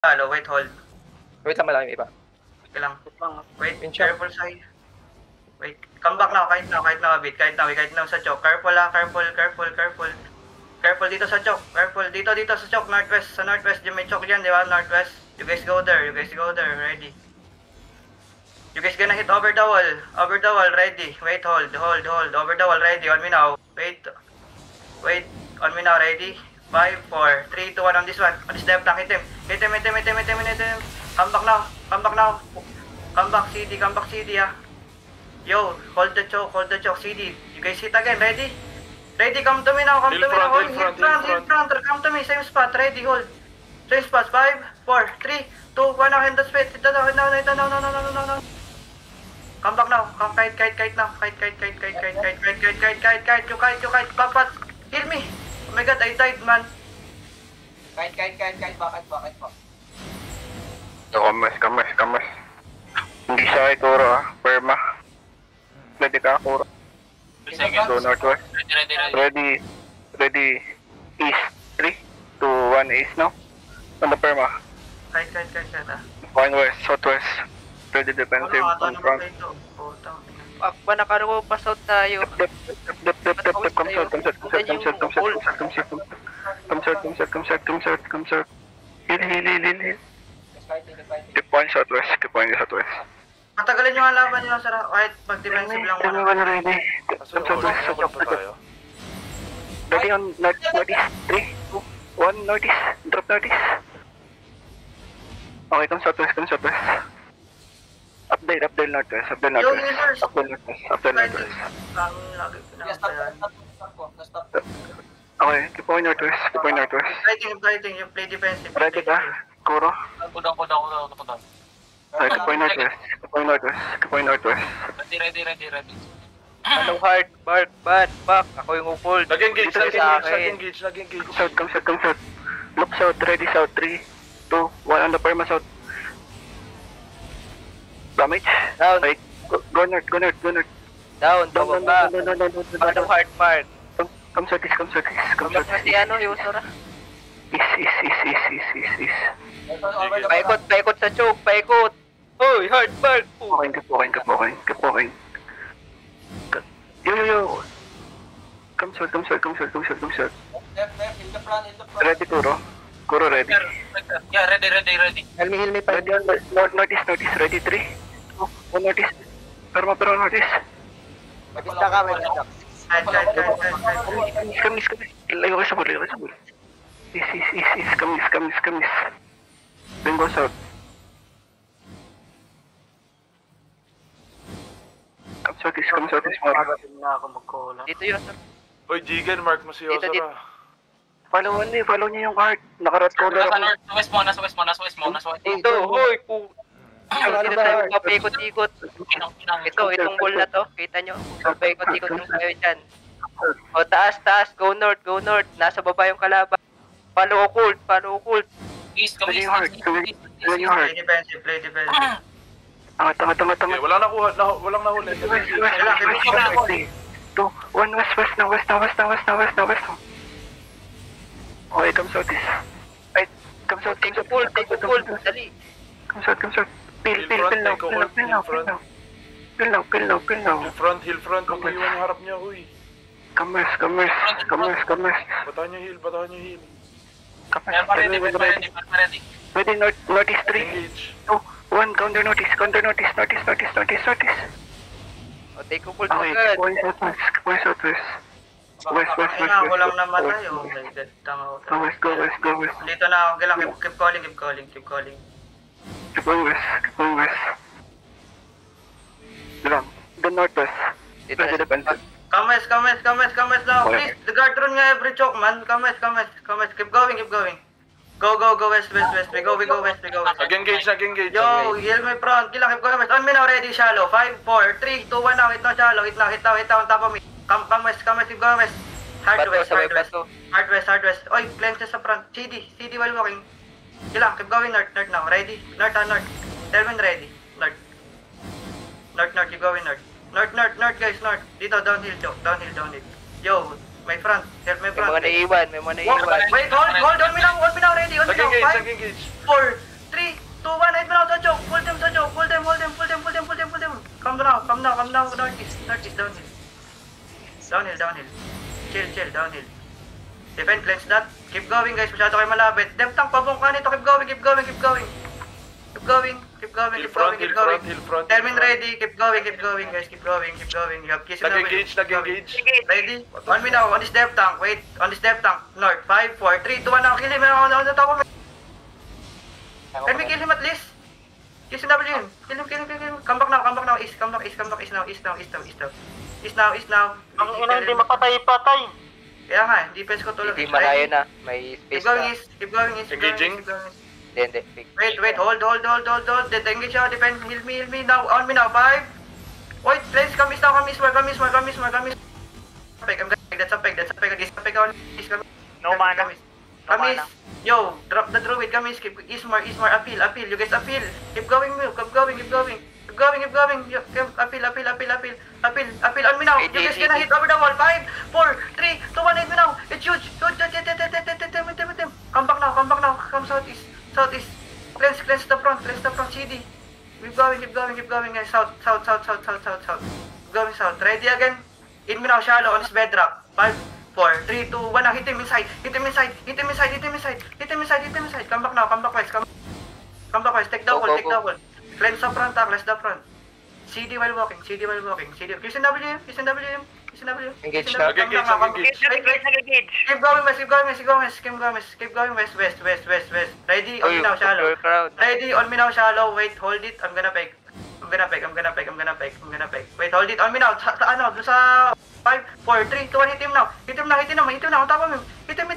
Halo, wait, hold. Wait lang, malaki iba. Wait lang. Wait, Pinch up. careful side. Wait, come back now, kahit na, wait, kahit na sa choke. Careful careful. Careful dito sa choke, careful. Dito sa choke, northwest, sa northwest, yung may choke dyan, di ba? Northwest. You guys go there, ready. You guys gonna hit over the wall, ready. Wait, hold, over the wall, ready, on me now. Wait, on me now, ready. 5, 4, 3, 2, 1, on this one. On this left, hit him. Come back now. Come back, CD, ah. Yo, hold the choke, CD. You guys hit again, ready? Ready, come to me now, Hill front, come to me, same spot, ready, hold. Same spot, 5, 4, 3, 2, 1, now, hand the spit. No. Come back now, come kite now, kite, you kite, papat, heal me. Oh my god, I died, man. Kite, bakit po? Kamas. Hindi siya kay Kuro Perma. Ready ka, Kuro. Go northwest. Ready. East. 3, 2, 1, east now. On the Perma. Kite, ah. Going west, southwest. Ready defensive. On front. Pakba na karo, pass out tayo. Dip. Come short. Heal. Keep going southwest. Matagalin yung laban nyo, Sarah. Kahit mag-defensive lang Tell me muna. when ready. Come southwest. Ready on northeast. 3, 2, 1, northeast. Drop northeast. Okay, come southwest. Update northwest. Yo, healers! Update northwest. Ang lagi pinapayan. Na-stop. Okay, keep going northwest. Fighting, you play defensive. Ready ka? Kuro? Kudaw. Okay, keep going northwest. Ready. Anong hard, Bart, back. Ako yung upol. Nag-engage. Come south. Look south, ready south. 3, 2, 1 on the Perma south. Damage? Down. Okay, go north. Down, pababa. Anong hard, Mark? Come southeast. Come back na si yung Sora. East. Paikot sa choke, paikot. Hoy, hard, Mark. Keep walking. Yo. Come south. Left, in the front. Ready, Kuro ready. Yeah, ready. Helmi, Ready on northeast. Ready, 3, 2, 1, northeast. Perma northeast. Mag-ista ka. Kamis. Layo ka sa buli. East. Kamis. Then go south. Come southeast, Mark. Dito yun, Sora. Oy, Jigan, mark mo si Dito. Osara. Follow niyo yung card. Nakarat color ako. Nasa west mo. Dito, hoy, dito tayo papaikot-ikot. Itong ball na to, kita nyo. Papaikot-ikot yung tayo dyan. O, taas, go north. Nasa baba yung kalaban. Follow occult. East, Play yung heart. Play defensive. Tanga. Okay, walang nahuli. 3, 2, 1, west now. Okay, come southeast. Ay, come south. Take a pull, dali. Come south. Pil now. Hill front. Huwag iwan yung harap niya, uy. Come west. Batahan niyo heal. Ready. Ready, northeast 3, Engage. 2, 1, counter notice. O, take a pull Okay, agad. keep going southwest. West. Ako lang namatay. Oh my god, tanga ko. Go west. Dito na ako, kailangan keep calling. Keep going west. Lang. The northwest. Dito Ready defensive. Come west now. Okay. Please, the guard run nga every choke, man. Come west. Keep going. Go west. We go west. Nag-engage. Yo, heal my front. Keep going west. On me now, ready, shallow. 5, 4, 3, 2, 1 now. Hit now, shallow. Hit now, on top of me. Come west. Keep going west. Hard west. Oy, cleanse sa front. CD while walking. Keep going north now. Ready? North. Tell me ready. North. Keep going north. North, guys, north. Dito, downhill. Yo, my front. Help my May front. mga naiwan. Wait, hold on me now, ready. On me now. 5, Nag-engage. 4, northeast, downhill. Downhill. Chill, downhill. Defend, cleanse that. Keep going guys, masyado kayo malapit. Depth tank, pabungka nito, keep going. Keep going. Hill front. Termin ready, keep going guys, keep going. You have kiss Nag-engage. Ready? On me now, on this depth tank, wait, on this depth tank. North, 5, 4, 3, 2, 1 now, kill him, on the top of me. Can we kill him at least? Kill him. Come back now, east now. Ang ina, hindi mapatay-patay. Kaya nga, defense ko tulog. Hindi malayo na. May Keep space going na. east, keep going east. Engaging? Hindi. Wait, hold. Engage siya, defend, heal me now, on me now, 5. Wait, let's come east now, come east. That's a peg, against the peg on east, come east. No mana. Come east. Yo, drop the druid, come east, keep east more, appeal, you guys appeal. Keep going. Yo, appeal, on me now. You guys gonna hit over the wall, 5, 4, 3, 2, 1, hit me now. It's huge. Come back now, come southeast. Cleanse the front, CD. Keep going, guys, south. Going south, ready again. Hit me now, shallow, on this bedrock. 5, 4, 3, 2, 1, now hit him inside. Come back west, take the wall. Cleanse the front, CD while walking. Kiss WM. Engage na. Engage. Keep going west. Ready, on me now, shallow. Crowd. Ready, on me now, shallow. Wait, hold it. I'm gonna peg. Wait, hold it. On me now. Doon sa 5, 4, 3, 2, 1, hit him now. Hit him now. On top of him. Hit him.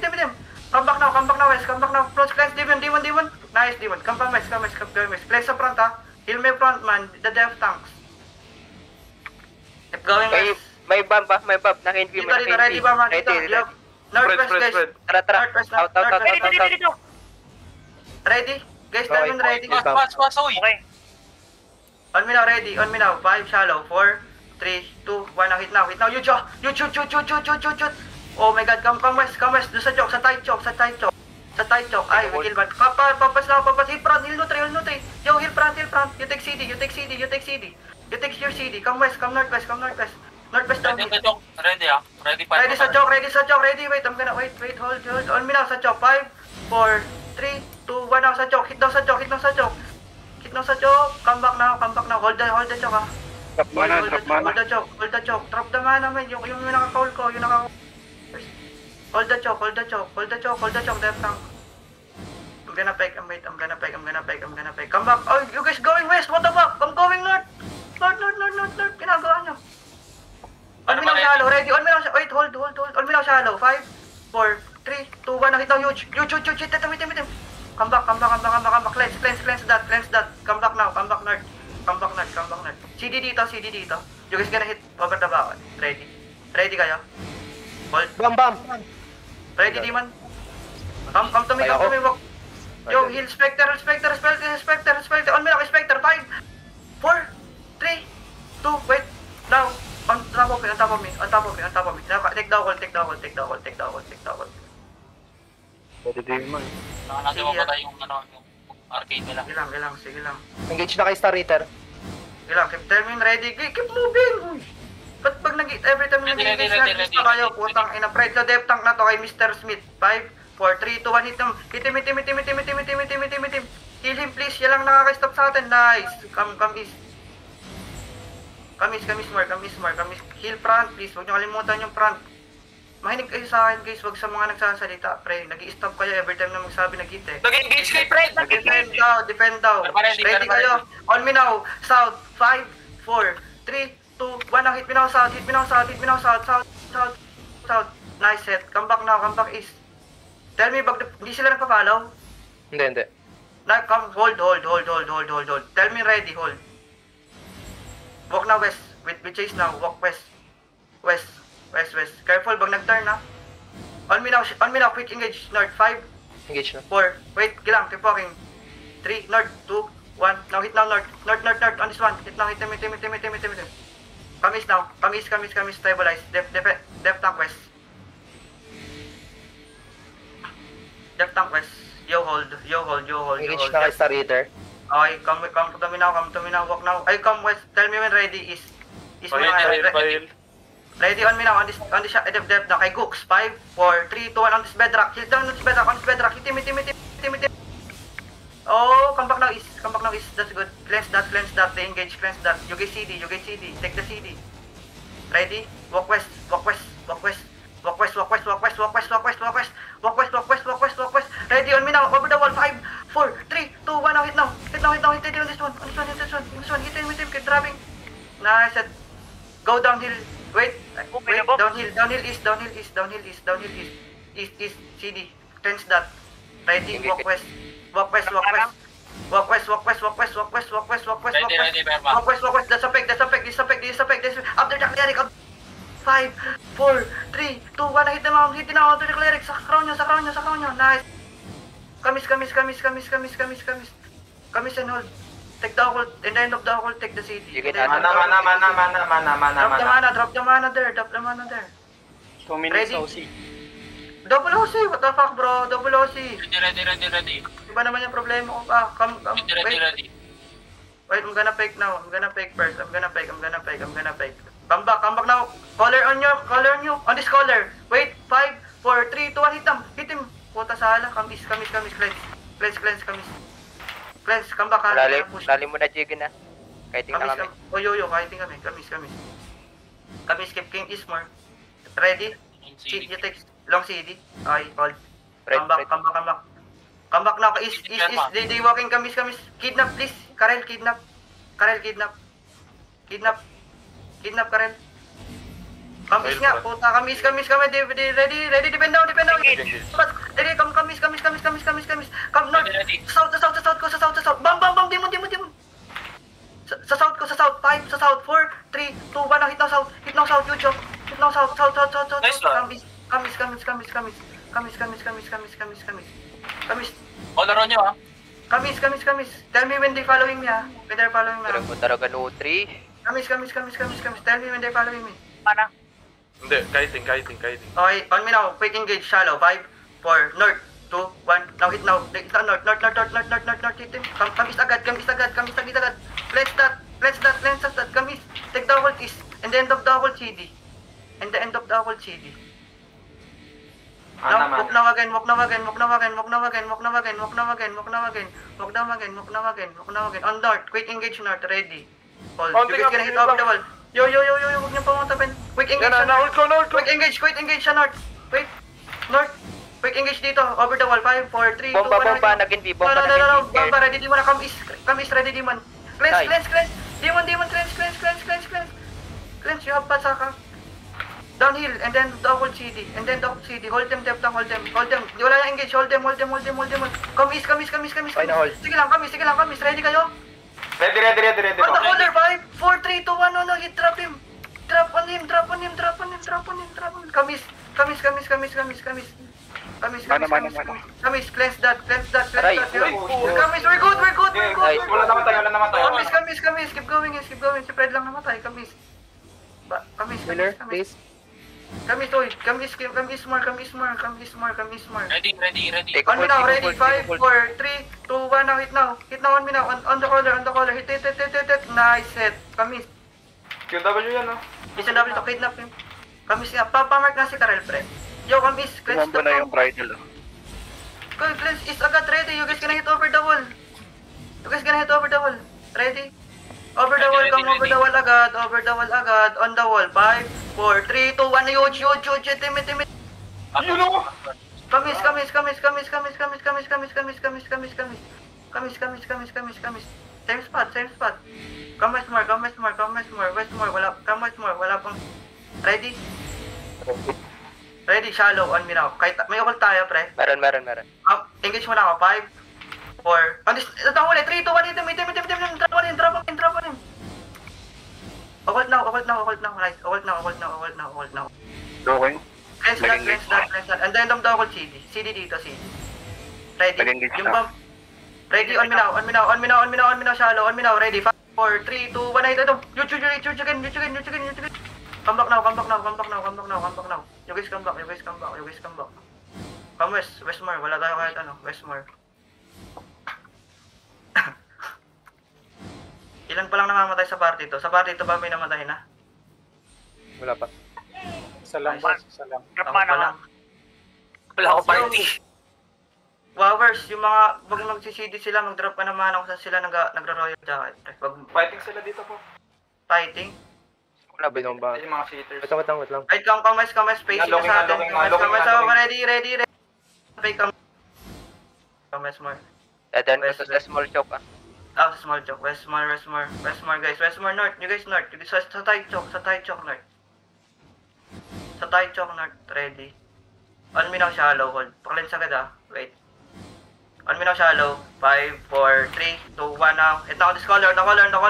Come back now, west. Close, cleanse, demon. Nice, demon. Come from west. Place sa front, ha. Heal me front, man. The death tanks. Keep going west. May bomb. Naka-envy. Dito, ready ba, man? Dito. Northwest, guys. Spread. Tara. Northwest, Out. Ready? Guys, termin ready. Pas, uy. Okay. On me now, 5, shallow, 4, 3, 2, 1, now hit now, you shoot. Oh my god, come west, do sa choke, sa tight choke, ay, we kill bad. Papas, hit front, heal nutri, yo, heal front, you take CD, you take your CD, come west, come northwest down Ready here. sa choke. Ready pa. Ready sa choke, wait, I'm gonna, wait, hold, on me now, sa choke, 5, 4, 3, 2, 1, now sa choke, hit now sa choke, come back now, hold the choke, ha. Drop mana. Hold the choke. Drop the mana, man. Yung naka-call ko, Hold the choke, left tank. I'm gonna peg. Come back. Oh, you guys going west, what the fuck? I'm going north. North. Ginagawa nyo. On me now, shallow. Ready? On me now, wait, hold. On me now, shallow. 5, 4, 3, 2, 1, nakita huge. Huge. Hit him. Come back. Cleanse that. Come back north. CD dito. You guys gonna hit over the back. Ready kayo? Hold. Bam. Ready, demon? Come to me, walk. Yo, heal Spectre. On me now, Spectre. 5, 4, 3, 2, wait. Now, on top of me. Now, take the hold. Pwede din man. Natin mapatay yung arcade nila. Sige lang. Engage na kay Star Eater. Keep termin ready. Keep moving. Ba't pag every time Ready. kayo, putang ina, Fred na depth tank na to kay Mr. Smith. 5, 4, 3, 2, 1, hit him. Kill him please, yan lang nakaka-stop sa atin. Nice. Come east. Come east. Heal front please, huwag nyo kalimutan yung front. Mahinig kayo sa akin guys, wag sa mga nagsasalita, pre. Nag-i-stop kayo every time na magsabi nag-hit eh. Nag-engage kay Fred. Defend daw. Ready kayo? On me now. South. 5, 4, 3, 2, 1. Now hit me now south. South. Nice set. Come back east. Tell me, hindi sila nagpa-follow? Hindi. Come, hold. Tell me ready, hold. Walk now west. With chase now. Walk west. West. Careful, bag nag-turn na. On me now, quick engage. North, 5, Engage na. 4, wait, gilang, keep walking. 3, north, 2, 1, now hit now north, on this one, hit him. Come east now, come east, stabilize, depth tank west. Yo hold. Engage na kay Star Eater. Okay, come to me now, walk now. Ay, come west, tell me when ready, east. Is mo na Pahil. Ready on me now, on this shot, depth na kay Gooks. 5, 4, 3, 2, 1, on this bedrock. Heal down on this bedrock, Hit him. Oh, come back now, Is. That's good. Cleanse that, they engage, cleanse that. You get CD, take the CD. Ready? Walk west. Ready on me now, over the wall. 5, 4, 3, 2, 1, now hit now. Hit it on this one. Hit him, keep dropping. Nice. Go downhill. Wait, downhill east. East, CD. Cleanse that. Ready, walk west. Walk west. Ready, Perma. Walk west. That's a peg. This after the cleric. 5, 4, 3, 2, 1. Hit them out. After the cleric. Sa crown nyo. Nice. Kamis and hold. Take the occult. In the end of the occult, take the city. You get Mana. Drop the mana there. 2 minutes Ready? OC. Double OC. What the fuck, bro? Double OC. Ready. Iba naman yung problema ko. Come. Ready. Wait, I'm gonna fake now. I'm gonna fake first. Come back now. Collar on you. On this collar. Wait, 5, 4, 3, 2, 1. Hit him. Puta sala. Kamis. Cleanse. Cleanse. Come back ha. Push. Rally mo na, Jigen na. Kahit tingnan kami. Yo. Kiting kami. Kamis. Keep King Ismore. Ready? You take long CD. Okay, hold. Come back. Come back now. Is. They walking. Kamis. Kidnap, please. Karel, kidnap. Kidnap, Karel. Kamis nga, puta. Kamis. Ready. Depend down. Ready, come. Kamis. Come north. South ko. Bam. Demon. Sa south ko. 5, sa south. 4, 3, 2, 1. Now hit now south. Yujo. Hit now south. Nice one. Kamis. O, laro nyo, ah. Kamis. Tell me when they following me, ha. When they're following me, ha. Pero kung talaga no 3. Kamis. Tell me when they're following me. Hindi, kiting. Okay, on me now. Quick engage, shallow. 5, 4, north. 2, 1. Now hit now. North. Hit him. Kamis agad. Cleanse that. Kamis. Take the whole east. And the end of the whole CD. Now, walk now again. On north, quick engage north, ready. Hold. You guys gonna hit over the wall. Yo, huwag niyo pa matapin. Quick engage sa north. Quick engage sa north. Wait, north. Quick engage dito, over the wall. 5, 4, 3, 2, 1. Bomba, naging B. No. Bomba, ready, demon. Come east, ready, demon. Cleanse. Demon, cleanse. You have Pasaka. Downhill, and then double CD. Hold them, depth, hold them. Wala na engage, hold them. Come east. Okay na, hold. Sige lang, kamis. Ready kayo? Ready. On the collar, 5, 4, 3, 2, 1, no, hit, drop him. Drop on him. Kamis. Kamis, cleanse that. Aray. Kamis, we're good. Nice. Wala naman tayo. Kamis, keep going. Si Fred lang namatay, Kamis. Kamis. Kamis, oy. Kamis more. Ready. Take On me now, ready, hold. 5, 4, 3, 2, 1, now hit now on me now, on the collar, hit, nice set, Kamis, QW yan, no? isang double to kidnap him, Kamis nga, papamark na si Karel, pre, yo, Kamis, cleanse the na yung bridal. cleanse is agad, ready, you guys gonna hit over the wall, ready, over the wall, come over the wall agad, on the wall, 5, 4, 3, 2, 1, huge, timid, Yun ako! Kamis. Same spot. Come westmore. Wala pang. Ready, shallow on me now. Kahit may ukol tayo, pre. Meron. Engage mo na ako. 5, 4. On this, ito huli. 3, 2, 1, hit him. Drop on him. Occult now. Nice. Occult now. Okay. Cleanse that. And then the occult CD dito, CD. Ready. Nag-engage Yung na. bomb. Ready, on me now, shallow. On me now, ready. 5, 4, 3, 2, 1, hit ito. You again. Come back now. You guys come back. Come westmore. Wala tayo kahit ano, westmore. Ilan pa lang namamatay sa party to? Sa party to ba may namatay na? Wala pa. Isa lang, boss. Isa lang. Ako pa lang. Wala akong party. Wowers, yung mga, pag mag-CD sila, mag-drop ka naman kung saan sila nagro-royal jacket. Pag Fighting sila dito po. fighting. Wala, binomba. Yung mga cheaters. Wait lang. Ay, kamas, spacing na sa atin. Kamas, ready. Fake kamas more. Dadan ko sa small choke ah. Ah, small choke. Westmore, guys. Westmore north. You guys north. Sa tight choke north. Sa tight choke north. Ready. On me now, shallow hold. Paklens agad ah. Wait. On me now, shallow. 5, 4, 3, 2, 1 now. Ito ako this color. Drop the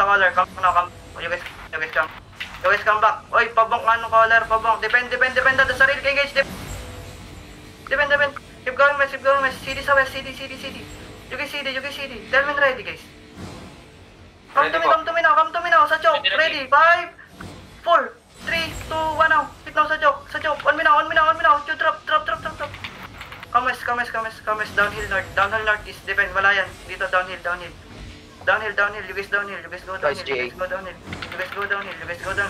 color. Come now, come. You guys come. You guys come back. Oy, pabong ano color. Pabong. Depend. The sarili kay guys. Depend. Keep going, guys. CD sa west. CD. You guys CD. Tell me ready, guys. Come to me now. Sa choke. Ready. 5, 4, 3, 2, 1 now. Hit now sa choke. On me now. You drop. Kames. Downhill north is defend. Wala yan. Dito downhill. You guys downhill. You guys go down.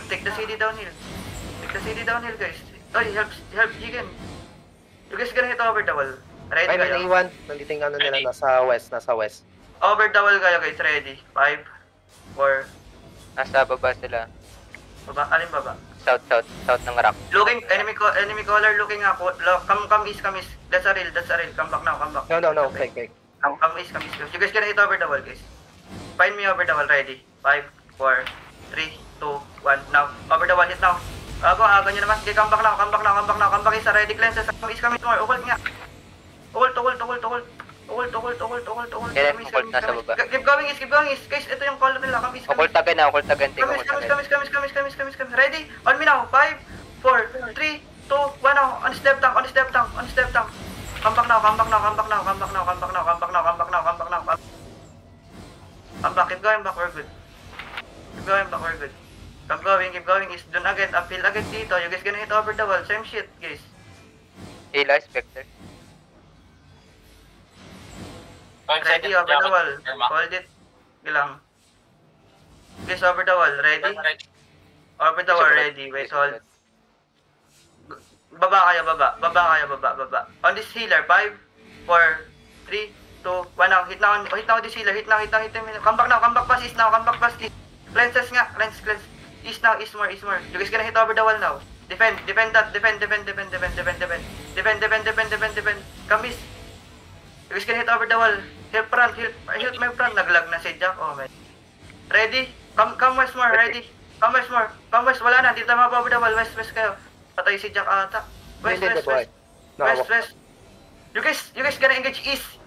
Take the CD downhill. Guys. Oy, help Jigen. You guys gonna hit over the wall. Ready Ay, may kayo? naiwan. Nandito yung ano nila, nasa west. Over the wall kayo guys. Ready. 5, 4, Nasa baba sila. baba. Alin baba? South ng rock. Looking, enemy caller looking ako. Come east. That's a real. Come back now. No, fake. Come east. You guys gonna hit over the wall, guys. Find me over the wall, ready. 5, 4, 3, 2, 1, now. Over the wall, hit now. Aga nyo naman. Okay, come back now. Come back isa, ready, cleanses. Come east, more. Hold nga. Hold. Kailan hold nasa baba? Keep going east. Guys, ito yung caller nila. Come east. Okultagan. Come. Ready? On me now. 5, 4, 3, 2, 1 now. On step tank. Come back now. Come back. Keep going back. We're good. Keep going. Is dun agad. Uphill agad dito. You guys gonna hit over the wall. Same shit, guys. Hila, Spectre. Ready over the wall. Hold it. Gilang. Guys, over the wall. Ready? Over the wall. Ready. Wait, hold. Baba kayo. On this healer. 5, 4, 3, 2, 1 now. Hit now this healer. Hit now. Come back pass east now. Cleanses nga. Cleanse. East now. East more. You guys gonna hit over the wall now. Defend that. Defend. Come east. You guys gonna hit over the wall. Help my front. Naglag na si Jack. Oh man. Ready? Come west more. Ready? Come west. Wala na. Dito mga over the wall. West kayo. Patay si Jack ata. West. You guys gonna engage east.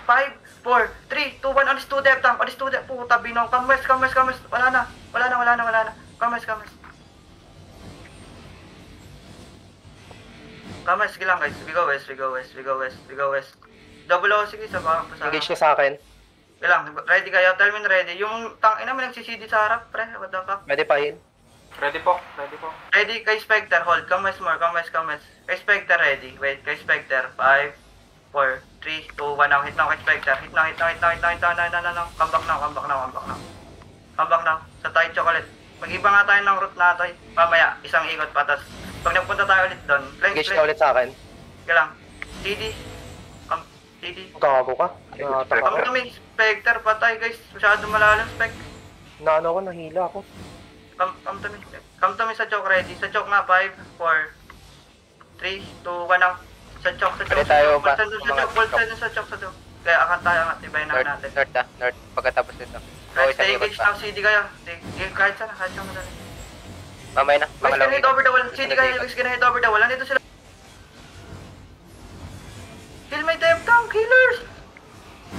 5, 4, 3, 2, 1. On this 2 depth tank. Puta binong. Come west. Wala na. Come west. Come west. Gilang guys. We go west. Double O, sige, sa baka pa sa Engage ka sa akin. Gilang, ready kayo? Tell me ready. Yung tangina mo nagsisidi sa harap, pre. What the fuck? Pwede pa yun. Ready po. Ready kay Spectre, hold. Come west. Kay Spectre, ready. Wait, kay Spectre. 5, 4, 3, 2, 1 now. Hit now kay Spectre. Hit now. No. Come back now. Sa tayo chocolate. Mag-iba nga tayo ng route natin. Mamaya, isang ikot patas. Pag nagpunta tayo ulit doon. Engage ka ulit sa akin. Gilang. CD. Gago ka. Come to me, Spectre, patay guys. Masyado malalim, Spec. Naano ko, nahila ako. Come to me sa choke, ready. Sa choke nga, 5, 4, 3, 2, 1 now. Sa choke. Pwede tayo ba? Full send sa choke. Kaya akan tayo, tibayin na natin. North. Pagkatapos nito. Stay engaged now, CD kayo. Kahit saan madali. Mamaya na. Guys, gonna hit over the wall. CD kayo, guys, gonna hit over the wall. Nandito sila. Heal my depth tank, healers!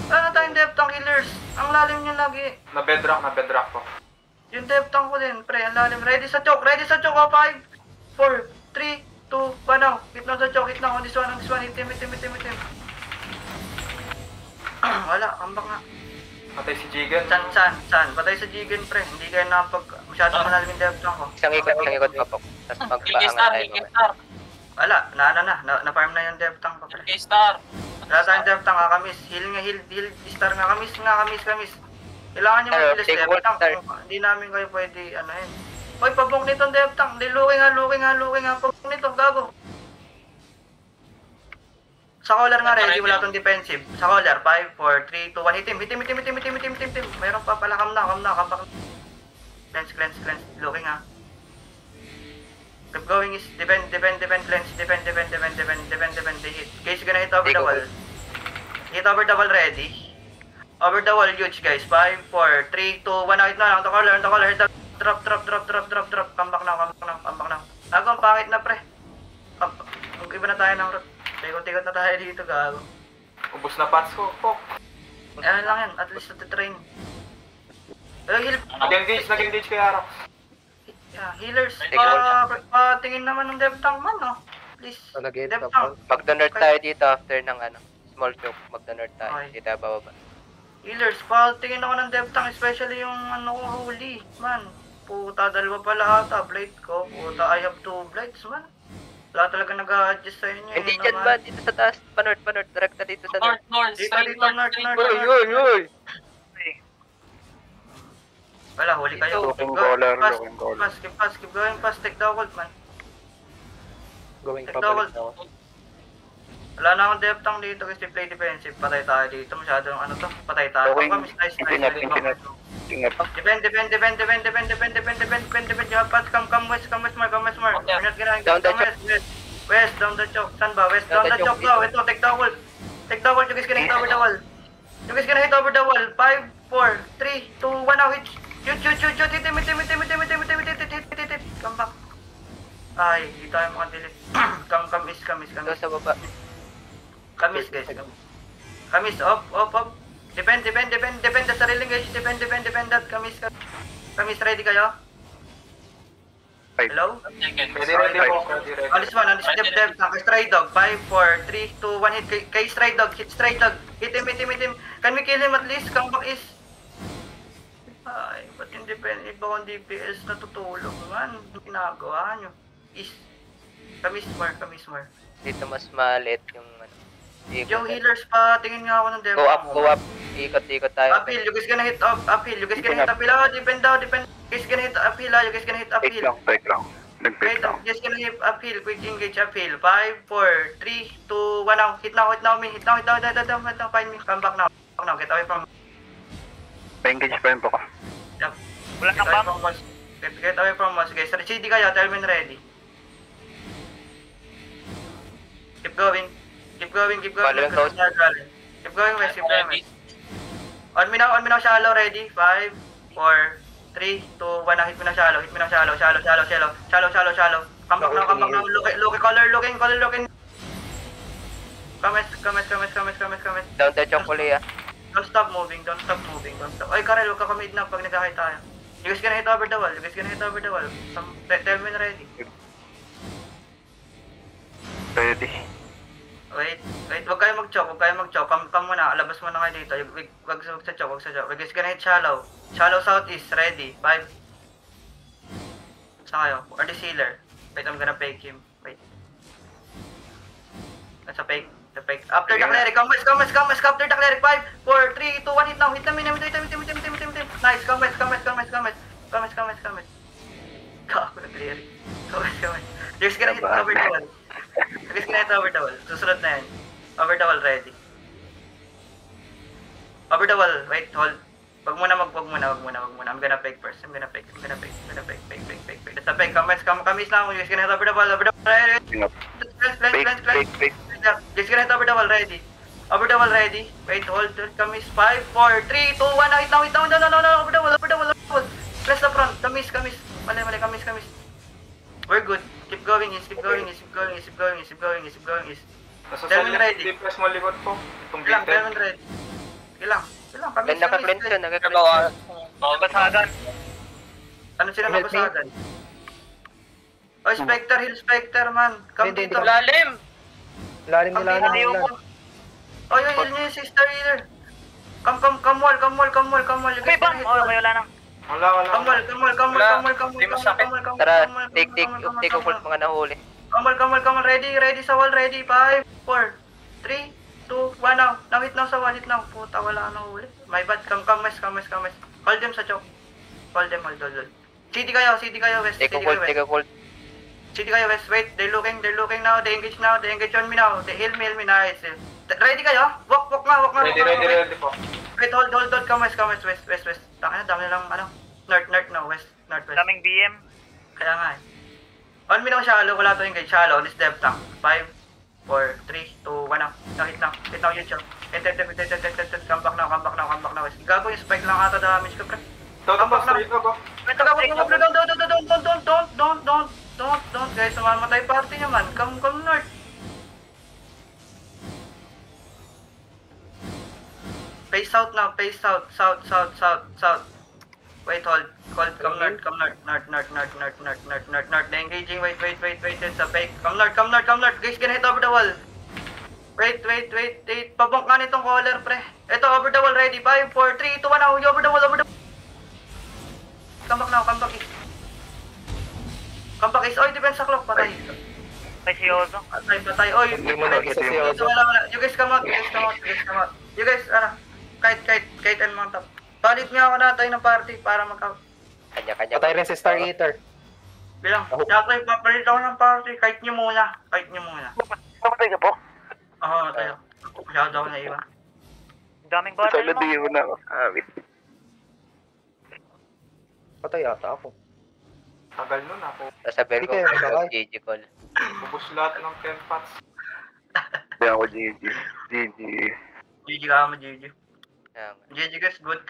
Ano tayong depth tank, healers? Ang lalim niya lagi. Na bedrock po. Yung depth tank ko din, pre, ang lalim. Ready sa choke, 5, 4, 3, 2, 1 now. Hit na sa choke, on this one, hit him. Wala, ambak nga. Patay si Jigen. San? Patay sa Jigen, pre. Hindi kayo masyadong malalim yung depth tank ko. Isang ikot pa po. Tapos magpaangat tayo. Wala, na-farm na yung depth tank ko, pre. Star. Wala tayong depth tank, kakamis. Heal, star nga, kamis. Kailangan nyo mag-heal depth tank. Hindi namin kayo pwede, Hoy, pabong nito ang Deftang. Di looking nga. Pabong nito, gago. Sa collar nga ready, wala tong defensive. Sa collar, 5, 4, 3, 2, 1, hitim. Mayroon pa pala, come na. Cleanse. Looking nga. Keep going is defend, cleanse, defend, they hit. Case gonna hit over the wall. Hit over the wall, ready. Over the wall, huge guys. 5, 4, 3, 2, 1, hit na lang. On the collar, hit. Drop. Come back now. Ang pangit na pre. Mag-iba na tayo ng route. Tikot na tayo dito, gago. Ubus na pats ko, po. Ayan lang yan, at least natitrain. Heal. Nag-engage kay Arax. Yeah, healers. Tingin naman ng Deftang man, no? Please, Nag-hit Deftang. ako. Magdonord tayo dito after ng small choke. Magdonord tayo. Okay. Kita bababa. Healers, tingin ako ng Deftang, especially yung holy. Man, puta, dalawa pala ata, blade ko. Puta, I have 2 blades, man. Wala talaga nag-a-adjust sa inyo. Hindi dyan ba? Dito sa taas. Panord. Direkta dito sa north. Dito, north. Wala, huli kayo. Looking collar. Keep going fast. Take the ult, man. Going Take pabalik the na ako. Wala na akong Deftang dito kasi play defensive. Patay tayo dito. Masyadong patay tayo. Okay. Nice. Ingat. Defend. You have pass. Come west more. We're not gonna Down the west, down the choke. Saan ba? West, down the choke daw. Ito, take the ult. You guys gonna hit over the wall. 5, 4, 3, 2, 1, now hit. Shoot. Hit. Come back. Ay, hindi tayo makadelete. Come is. Doon sa baba. Kamis guys. Kamis, up. Defend the sariling guys. Defend that. Kamis, ready kayo? Hello? Ready po. Alis Dev. Stray dog. 5, 4, 3, 2, 1, hit. Kay Stray dog. Hit Stray dog. Hit him. Can we kill him at least? Come back is. Ay, ba't yung iba kong DPS natutulog man? Ginagawa nyo. Is. Kamis more. Dito mas malit yung Yung healers pa, tingin nga ako ng demo. Go up. Ikot tayo. Uphill, you guys gonna hit uphill. You guys gonna hit uphill. Defend. You guys gonna hit uphill. You guys gonna hit uphill. Break lang. Wait, you guys gonna hit uphill. Quick engage uphill. 5, 4, 3, 2, 1 now. Hit now. Hit now. Find me. Come back now. Get away from. Pa-engage pa yun po ka. Yep. Get away from us, guys. CD kayo. Tell me when ready. Keep going. Keep going. Follow yung toes. Keep going west. On me now, shallow, ready. 5, 4, 3, 2, 1, hit me na shallow. Shallow. Come back now. Looking. Come. Down the chocolate. Don't stop moving. Ay, Karel, huwag ka kamid na pag nagkakita tayo. You guys gonna hit over the wall. Tell me na ready. Ready. Wait, huwag kayo mag-choke. Come muna, labas muna kayo dito. Huwag sa choke. We're just gonna hit shallow. Shallow southeast, ready. 5. Saan kayo? Or the sealer. Wait, I'm gonna fake him. Wait. That's a fake. After the cleric, come west. After the cleric, 5, 4, 3, 2, 1, hit now. Hit na. Nice, come west. Kako na cleric. Come west. You're just gonna hit over the wall. Susunod na yan. Over the wall, ready. Over the wall, wait, hold. Wag muna. I'm gonna fake first. Fake. That's a fake. Kamis lang. You're just gonna hit over the wall, ready. Fake. Just gonna hit over the wall, ready. Wait, hold. Kamis, 5, 4, 3, 2, 1, hit now. No, over the wall. Press the front. Kamis. Mali, kamis. We're good. Keep going is. Tell me ready. DPS mo likod po. Itong Ilang, big tell me ready. Ilang. Ben, naka-cleanse yun. Basagan. Ano sila mabasagan? Oh, Spectre, heal Spectre, man. Come Hindi, dito. Lalim. Lalim. Oh, yung heal niyo yung sister healer. Come wall. Okay, bang. Okay, wala na. Wala. Come wall. Di masakit. Tara, take ult mga nahuli. Come wall. Ready sa wall, ready. 5, 4, 3, 2, 1 now. Now hit now sa wall, hit now. Puta, wala na huli. My bad. Come west. Hold them sa choke. Hold. CD kayo, West. Take CD a cold, kayo, take West. a cold. CD kayo, West. Wait, they're looking now, they engage on me now. They heal me, nice. Ready kayo? Walk na. Ready po. Wait, hold, come west. Tangina, dami lang, north, no, west, northwest. Daming BM. Kaya nga eh. On me now, shallow, wala to engage, shallow, this depth tank. 5, 4, 3, 2, 1 now. Hit now, yun siya. Come back now, west. Gago yung spike lang ata damage ko, pre. Toto po, straight po. Don't, guys, mamamatay party nyo man. Come north. Face south now, south. Wait, hold, come north. They're engaging, wait, it's a fake. Come north, guys, gonna hit over the wall. Wait, pabonk nga nitong caller, pre. Ito, over the wall, ready, 5, 4, 3, 2, 1, now, over the wall. Come back east. Oy, defense sa clock, patay. Kay si Ozo. Patay. Oy, Wala. You guys come out. You guys, kahit and mga top. Palit nga ako natay ng party para mag-out. Kanya-kanya. Patay rin si Star Eater. Bilang, yatay, papalit ako ng party. Kahit nyo muna. Pamatay ka po. Oo, tayo. Masyado ako naiwan. Daming battle Solo mo. di mo na ako. Wait. Patay ata ako. Tagal nun ako. Sasabihin ko, Hindi kayo, GG call. Ubus lahat ng 10 pots. Hindi ako GG. GG ka mo, GG. Kaya nga. GG guys, good